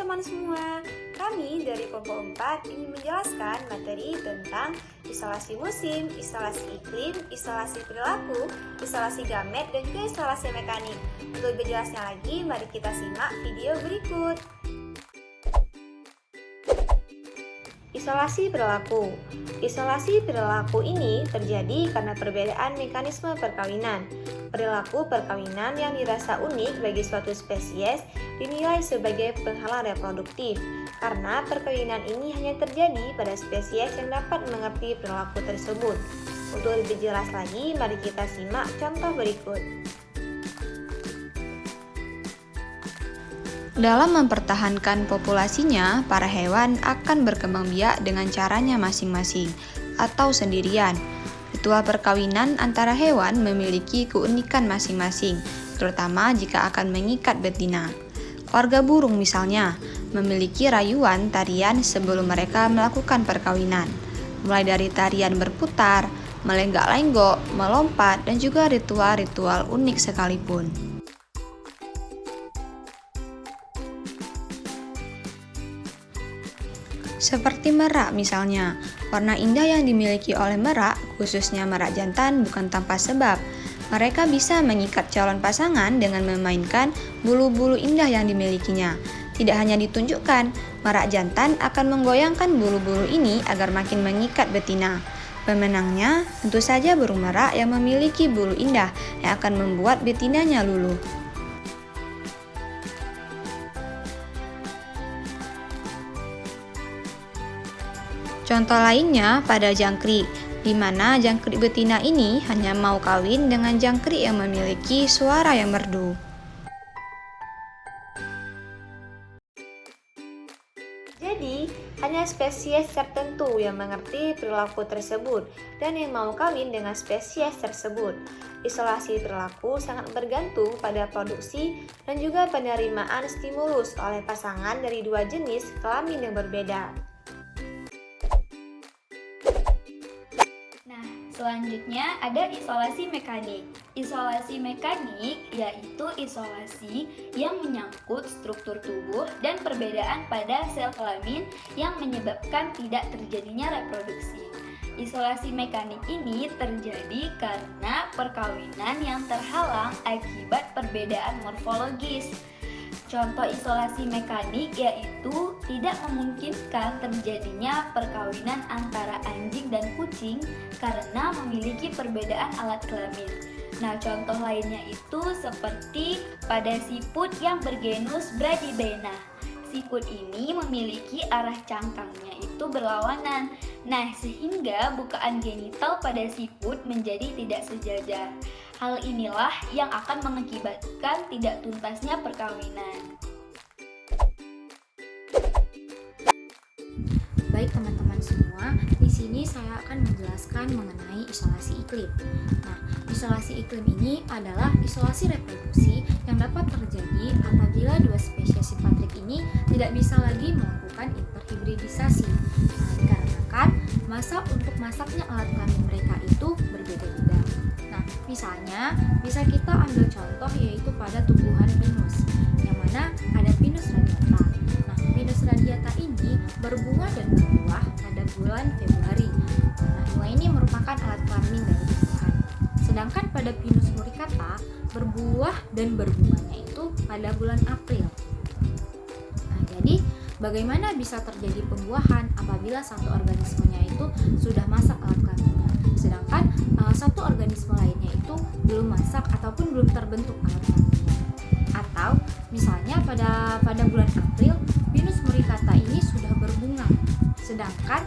teman-teman semua, kami dari kelompok 4 ingin menjelaskan materi tentang isolasi musim, isolasi iklim, isolasi perilaku, isolasi gamet, dan juga isolasi mekanik. Untuk lebih jelasnya lagi, mari kita simak video berikut. Isolasi perilaku. Isolasi perilaku ini terjadi karena perbedaan mekanisme perkawinan. Perilaku perkawinan yang dirasa unik bagi suatu spesies dinilai sebagai penghalang reproduktif, karena perkawinan ini hanya terjadi pada spesies yang dapat mengerti perilaku tersebut. Untuk lebih jelas lagi, mari kita simak contoh berikut. Dalam mempertahankan populasinya, para hewan akan berkembang biak dengan caranya masing-masing atau sendirian. Ritual perkawinan antara hewan memiliki keunikan masing-masing, terutama jika akan mengikat betina. Keluarga burung misalnya, memiliki rayuan tarian sebelum mereka melakukan perkawinan, mulai dari tarian berputar, melenggak-lenggok, melompat, dan juga ritual-ritual unik sekalipun. Seperti merak misalnya, warna indah yang dimiliki oleh merak, khususnya merak jantan, bukan tanpa sebab. Mereka bisa mengikat calon pasangan dengan memainkan bulu-bulu indah yang dimilikinya. Tidak hanya ditunjukkan, merak jantan akan menggoyangkan bulu-bulu ini agar makin mengikat betina. Pemenangnya tentu saja burung merak yang memiliki bulu indah yang akan membuat betinanya luluh. Contoh lainnya pada jangkrik, di mana jangkrik betina ini hanya mau kawin dengan jangkrik yang memiliki suara yang merdu. Jadi, hanya spesies tertentu yang mengerti perilaku tersebut dan yang mau kawin dengan spesies tersebut. Isolasi perilaku sangat bergantung pada produksi dan juga penerimaan stimulus oleh pasangan dari dua jenis kelamin yang berbeda. Selanjutnya ada isolasi mekanik. Isolasi mekanik yaitu isolasi yang menyangkut struktur tubuh dan perbedaan pada sel kelamin yang menyebabkan tidak terjadinya reproduksi. Isolasi mekanik ini terjadi karena perkawinan yang terhalang akibat perbedaan morfologis. Contoh isolasi mekanik yaitu tidak memungkinkan terjadinya perkawinan antara anjing dan kucing karena memiliki perbedaan alat kelamin. Nah, contoh lainnya itu seperti pada siput yang bergenus Bradybena. Siput ini memiliki arah cangkangnya itu berlawanan. Nah, sehingga bukaan genital pada siput menjadi tidak sejajar. Hal inilah yang akan mengakibatkan tidak tuntasnya perkawinan. Baik teman-teman semua, di sini saya akan menjelaskan mengenai isolasi iklim. Nah, isolasi iklim ini adalah isolasi reproduksi yang dapat terjadi apabila dua spesies simpatric ini tidak bisa lagi melakukan interhibridisasi. Nah, dikarenakan masa untuk masaknya alat kelamin mereka itu berbeda-beda. Nah, misalnya bisa kita ambil contoh yaitu pada tumbuhan pinus, yang mana ada Pinus radiata. Nah, Pinus radiata ini berbunga dan berbuah pada bulan Februari. Nah, bunga ini merupakan alat kelamin dari tumbuhan. Sedangkan pada Pinus muricata berbuah dan berbunganya itu pada bulan April. Nah, jadi bagaimana bisa terjadi pembuahan apabila satu organismenya itu sudah masak alat kelaminnya, sedangkan satu organisme lainnya itu belum masak ataupun belum terbentuk alat kelaminnya. Atau misalnya pada bulan April Pinus muricata ini sudah berbunga, sedangkan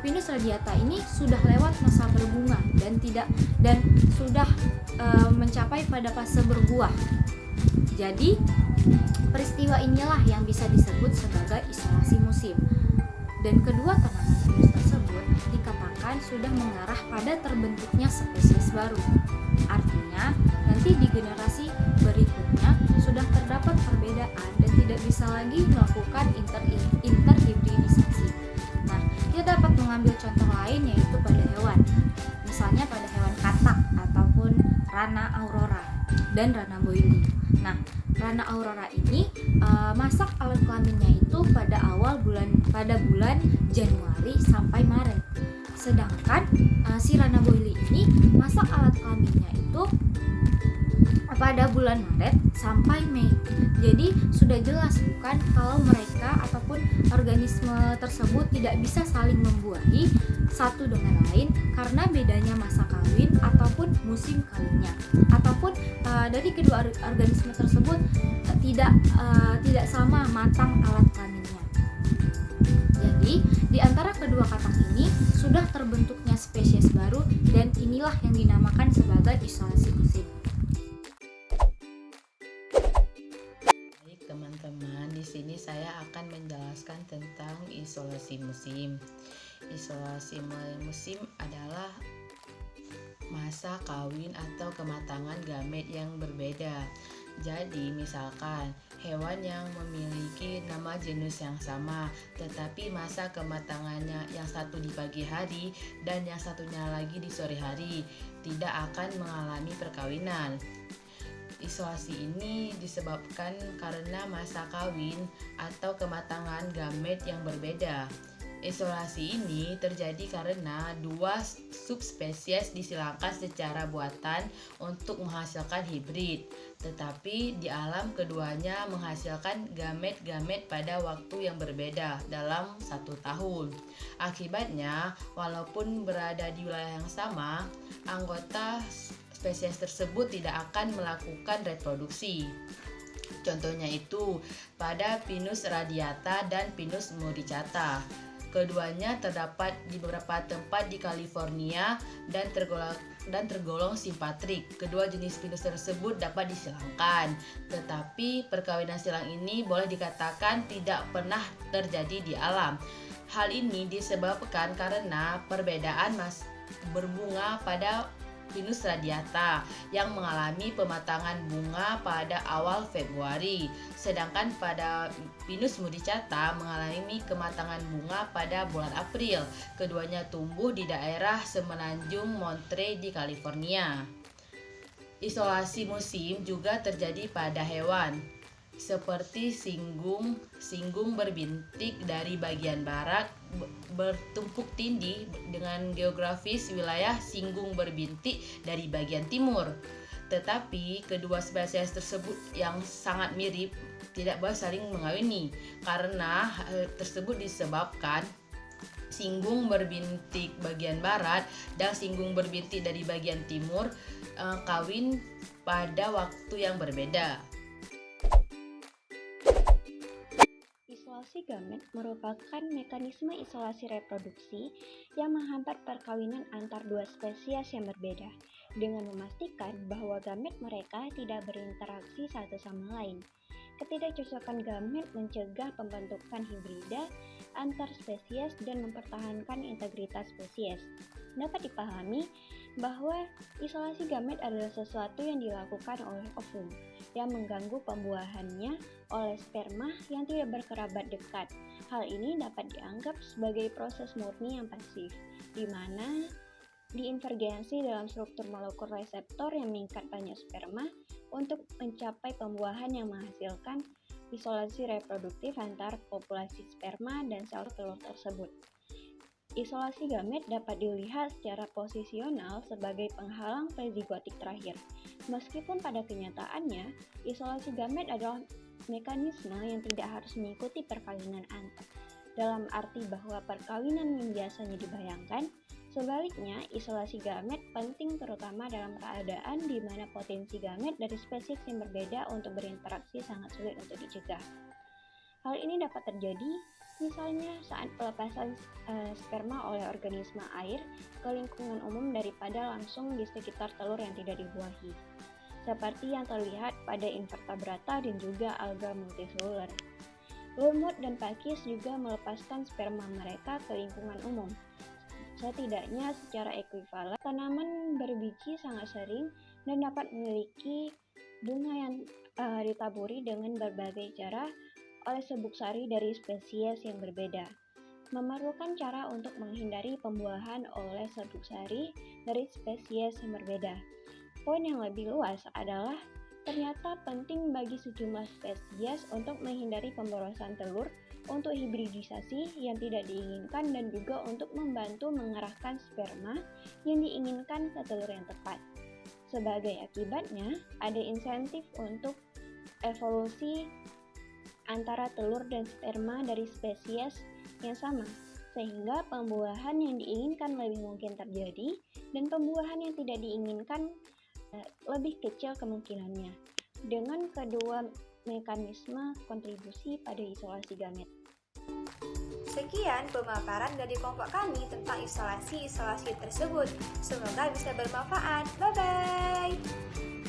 Pinus radiata ini sudah lewat masa berbunga dan sudah mencapai pada fase berbuah. Jadi peristiwa inilah yang bisa disebut sebagai isolasi musim. Dan kedua tanaman pinus tersebut dikatakan sudah mengarah pada terbentuknya spesies baru. Artinya, nanti di generasi berikutnya sudah terdapat perbedaan dan tidak bisa lagi melakukan interhibridisasi. Nah, kita dapat mengambil contoh lain yaitu pada hewan. Misalnya pada hewan katak ataupun Rana aurora dan Rana boiling. Nah, Rana aurora ini masak alat kelaminnya itu pada bulan Januari sampai Maret. Sedangkan si Ranaboli ini masak alat kelaminnya itu pada bulan Maret sampai Mei. Jadi sudah jelas bukan kalau mereka ataupun organisme tersebut tidak bisa saling membuahi satu dengan lain karena bedanya masa kawin ataupun musim kawinnya, ataupun dari kedua organisme tersebut tidak sama matang alat kelaminnya. Jadi di antara kedua katak ini sudah terbentuknya spesies baru dan inilah yang dinamakan sebagai isolasi musim. Teman-teman, di sini saya akan menjelaskan tentang isolasi musim. Isolasi musim adalah masa kawin atau kematangan gamet yang berbeda. Jadi, misalkan hewan yang memiliki nama jenis yang sama, tetapi masa kematangannya yang satu di pagi hari dan yang satunya lagi di sore hari, tidak akan mengalami perkawinan. Isolasi ini disebabkan karena masa kawin atau kematangan gamet yang berbeda. Isolasi ini terjadi karena dua subspesies disilangkan secara buatan untuk menghasilkan hibrid, tetapi di alam keduanya menghasilkan gamet-gamet pada waktu yang berbeda dalam 1 tahun. Akibatnya, walaupun berada di wilayah yang sama, anggota spesies tersebut tidak akan melakukan reproduksi. Contohnya itu pada Pinus radiata dan Pinus muricata. Keduanya terdapat di beberapa tempat di California dan tergolong simpatrik. Kedua jenis Pinus tersebut dapat disilangkan, tetapi perkawinan silang ini boleh dikatakan tidak pernah terjadi di alam. Hal ini disebabkan karena perbedaan berbunga pada Pinus radiata yang mengalami pematangan bunga pada awal Februari, sedangkan pada Pinus muricata mengalami kematangan bunga pada bulan April. Keduanya tumbuh di daerah semenanjung Monterey di California. Isolasi musim juga terjadi pada hewan, seperti singgung berbintik dari bagian barat bertumpuk tindih dengan geografis wilayah singgung berbintik dari bagian timur. Tetapi kedua spesies tersebut yang sangat mirip tidak boleh saling mengawini karena hal tersebut disebabkan singgung berbintik bagian barat dan singgung berbintik dari bagian timur kawin pada waktu yang berbeda. Isolasi gamet merupakan mekanisme isolasi reproduksi yang menghambat perkawinan antar dua spesies yang berbeda, dengan memastikan bahwa gamet mereka tidak berinteraksi satu sama lain. Ketidakcocokan gamet mencegah pembentukan hibrida antar spesies dan mempertahankan integritas spesies. Dapat dipahami bahwa isolasi gamet adalah sesuatu yang dilakukan oleh ovum yang mengganggu pembuahannya oleh sperma yang tidak berkerabat dekat. Hal ini dapat dianggap sebagai proses murni yang pasif, di mana diinvergensi dalam struktur molekul reseptor yang mengikat banyak sperma untuk mencapai pembuahan yang menghasilkan isolasi reproduktif antar populasi sperma dan sel telur tersebut. Isolasi gamet dapat dilihat secara posisional sebagai penghalang prezigotik terakhir. Meskipun pada kenyataannya, isolasi gamet adalah mekanisme yang tidak harus mengikuti perkawinan antar. Dalam arti bahwa perkawinan yang biasanya dibayangkan, sebaliknya isolasi gamet penting terutama dalam keadaan di mana potensi gamet dari spesies yang berbeda untuk berinteraksi sangat sulit untuk dicegah. Hal ini dapat terjadi misalnya saat pelepasan sperma oleh organisme air ke lingkungan umum daripada langsung di sekitar telur yang tidak dibuahi, seperti yang terlihat pada invertebrata dan juga alga multiseluler. Lumut dan pakis juga melepaskan sperma mereka ke lingkungan umum. Setidaknya secara ekuivalen, tanaman berbiji sangat sering dan dapat memiliki bunga yang ditaburi dengan berbagai cara oleh serbuk sari dari spesies yang berbeda. Memerlukan cara untuk menghindari pembuahan oleh serbuk sari dari spesies yang berbeda. Poin yang lebih luas adalah Ternyata penting bagi sejumlah spesies untuk menghindari pemborosan telur untuk hibridisasi yang tidak diinginkan dan juga untuk membantu mengarahkan sperma yang diinginkan ke telur yang tepat. Sebagai akibatnya, ada insentif untuk evolusi antara telur dan sperma dari spesies yang sama, sehingga pembuahan yang diinginkan lebih mungkin terjadi dan pembuahan yang tidak diinginkan lebih kecil kemungkinannya. Dengan kedua mekanisme kontribusi pada isolasi gamet. Sekian pemaparan dari kelompok kami tentang isolasi tersebut. Semoga bisa bermanfaat. Bye-bye!